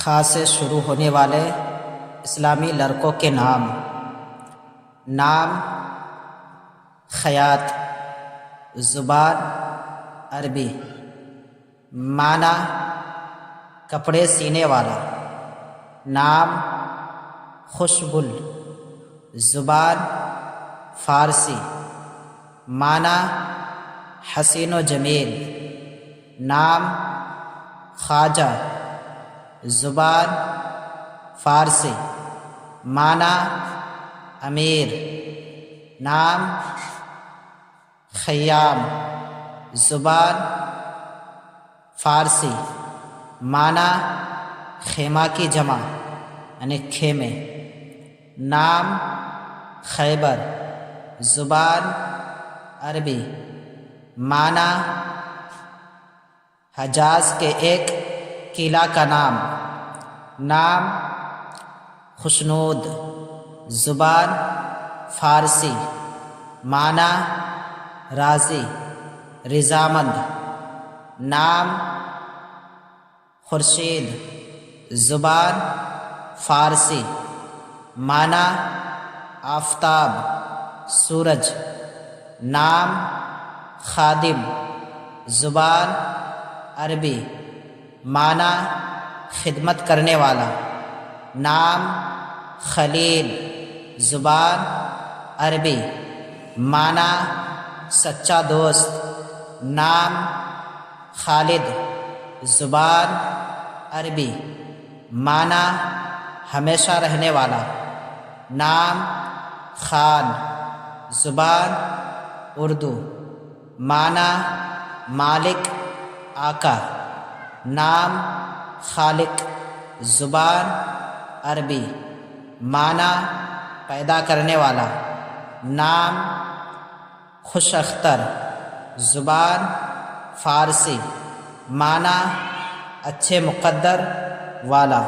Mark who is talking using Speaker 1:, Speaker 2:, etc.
Speaker 1: خا سے شروع ہونے والے اسلامی لڑکوں کے نام خیاط، زبان عربی، معنی کپڑے سینے والا، نام خوشبل، زبان فارسی، معنی حسین و جمیل، نام خواجہ، زبان فارسی، معنی امیر، نام خیام، زبان فارسی، معنی خیمہ کی جمع یعنی خیمے، نام خیبر، زبان عربی، معنی حجاز کے ایک قلعہ کا نام خوشنود، زبان فارسی، معنی راضی، رضامند، نام خورشید، زبان فارسی، معنی آفتاب، سورج، نام خادم، زبان عربی، معنی خدمت کرنے والا، نام خلیل، زبان عربی، معنی سچا دوست، نام خالد، زبان عربی، معنی ہمیشہ رہنے والا، نام خان، زبان اردو، معنی مالک، آقا، نام خالق، زبان عربی، معنی پیدا کرنے والا، نام خوش اختر، زبان فارسی، معنی اچھے مقدر والا۔